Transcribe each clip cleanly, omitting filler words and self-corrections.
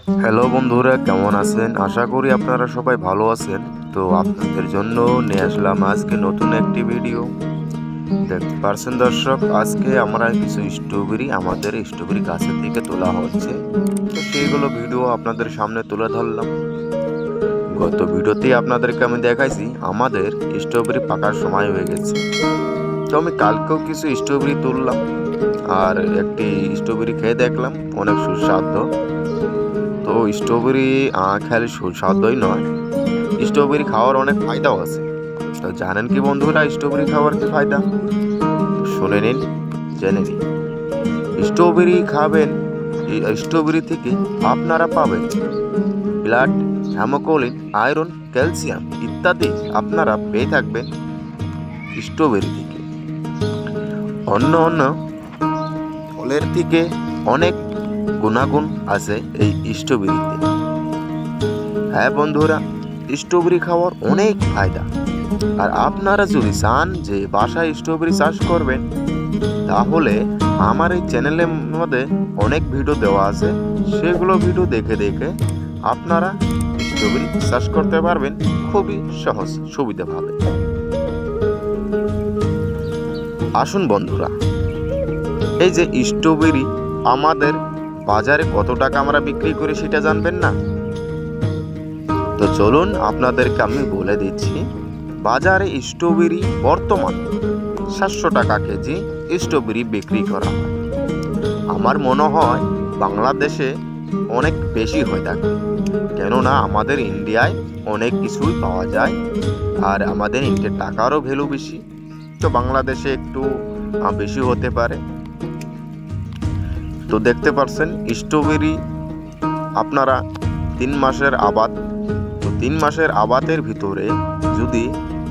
Hello বন্ধুরা, কেমন আছেন? আশা করি আপনারা সবাই ভালো আছেন। তো আপনাদের জন্য নিয়ে আসলাম আজকে নতুন একটি ভিডিও। দেখতে পারছেন দর্শক, আজকে আমরা কিছু স্ট্রবেরি আমাদের স্ট্রবেরি গাছের থেকে তোলা হচ্ছে। তো সেইগুলো ভিডিও আপনাদের সামনে তুলে ধরলাম। গত ভিডিওতে আপনাদেরকে আমি দেখাইছি আমাদের স্ট্রবেরি পাকার সময় হয়ে গেছে। তো আমি কালকেও কিছু স্ট্রবেরি তুললাম আর একটি স্ট্রবেরি খেয়ে দেখলাম অনেক সুস্বাদু। তো স্ট্রবেরি খেলে সুস্বাদুই নয়, স্ট্রবেরি খাওয়ার অনেক ফায়দাও আছে। তো জানেন কি বন্ধুরা স্ট্রবেরি খাওয়ার কি ফায়দা? শুনে নিন, জেনে নিন। স্ট্রবেরি খাবেন, এই স্ট্রবেরি থেকে আপনারা পাবেন ব্লাড, হেমোগ্লোবিন, আয়রন, ক্যালসিয়াম ইত্যাদি আপনারা পেয়ে থাকবেন স্ট্রবেরি থেকে। অন্য অন্য ফলের থেকে অনেক গুণাগুণ আছে এই স্ট্রবেরিতে। হ্যাঁ বন্ধুরা, স্ট্রবেরি খাওয়ার অনেক ফায়দা। আর আপনারা যদি চান যে বাসায় স্ট্রবেরি চাষ করবেন, তাহলে আমার এই চ্যানেলের মধ্যে অনেক ভিডিও দেওয়া আছে। সেগুলো ভিডিও দেখে দেখে আপনারা স্ট্রবেরি চাষ করতে পারবেন খুবই সহজ সুবিধাভাবে। আসুন বন্ধুরা, এই যে স্ট্রবেরি আমাদের বাজারে কত টাকা আমরা বিক্রি করি সেটা জানবেন না? তো চলুন আপনাদেরকে আমি বলে দিচ্ছি। বাজারে স্ট্রবেরি বর্তমান 700 টাকা কেজি স্ট্রবেরি বিক্রি করা হয়। আমার মনে হয় বাংলাদেশে অনেক বেশি হয়ে থাকে, কেননা আমাদের ইন্ডিয়ায় অনেক কিছুই পাওয়া যায় আর আমাদের ইন্ডিয়ার টাকারও ভ্যালু বেশি। তো বাংলাদেশে একটু বেশি হতে পারে। তো দেখতে পাচ্ছেন স্ট্রবেরি আপনারা 3 মাসের আবাদ। তো 3 মাসের আবাদের ভিতরে যদি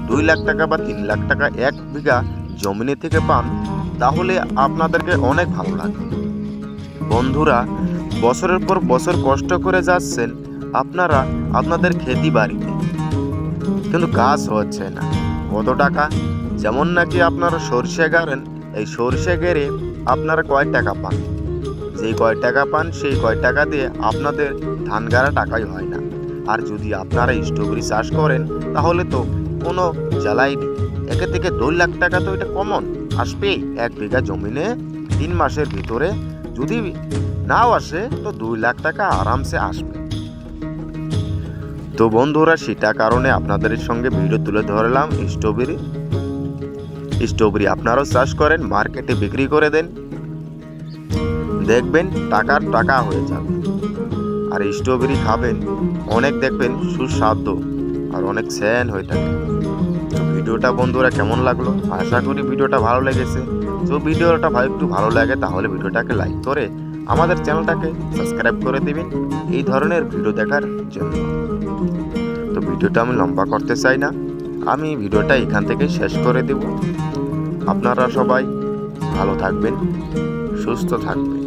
2 লাখ টাকা বা 3 লাখ টাকা 1 বিঘা জমিনে থেকে পান, তাহলে আপনাদেরকে অনেক ভালো লাগে। বন্ধুরা, বছরের পর বছর কষ্ট করে যাচ্ছেন আপনারা আপনাদের খেতি বাড়িতে, কিন্তু কাজ হচ্ছে না। কত টাকা? যেমন নাকি আপনারা সরষে গাড়েন, এই সরষে গেড়ে আপনারা কয় টাকা পান? যেই কয় টাকা পান সেই কয় টাকা দিয়ে আপনাদের ধান গাড়া টাকাই হয় না। আর যদি আপনারা স্ট্রবেরি চাষ করেন, তাহলে তো কোনো জ্বালাই নেই। একে থেকে 2 লাখ টাকা তো এটা কমন আসবেই 1 বিঘা জমিনে 3 মাসের ভিতরে। যদি নাও আসে তো 2 লাখ টাকা আরামসে আসবে। তো বন্ধুরা, সেটা কারণে আপনাদের সঙ্গে ভিডিও তুলে ধরলাম স্ট্রবেরি আপনারাও চাষ করেন, মার্কেটে বিক্রি করে দেন, দেখবেন টাকার টাকা হয়ে যাবে। আর স্ট্রবেরি খাবেন, অনেক দেখবেন সুস্বাদু আর অনেক স্যান হয়ে থাকে। তো ভিডিওটা বন্ধুরা কেমন লাগলো? আশা করি ভিডিওটা ভালো লেগেছে। তো ভিডিওটা একটু ভালো লাগে তাহলে ভিডিওটাকে লাইক করে আমাদের চ্যানেলটাকে সাবস্ক্রাইব করে দিবেন এই ধরনের ভিডিও দেখার জন্য। তো ভিডিওটা আমি লম্বা করতে চাই না, আমি ভিডিওটা এখান থেকে শেষ করে দেব। আপনারা সবাই ভালো থাকবেন, সুস্থ থাকবেন।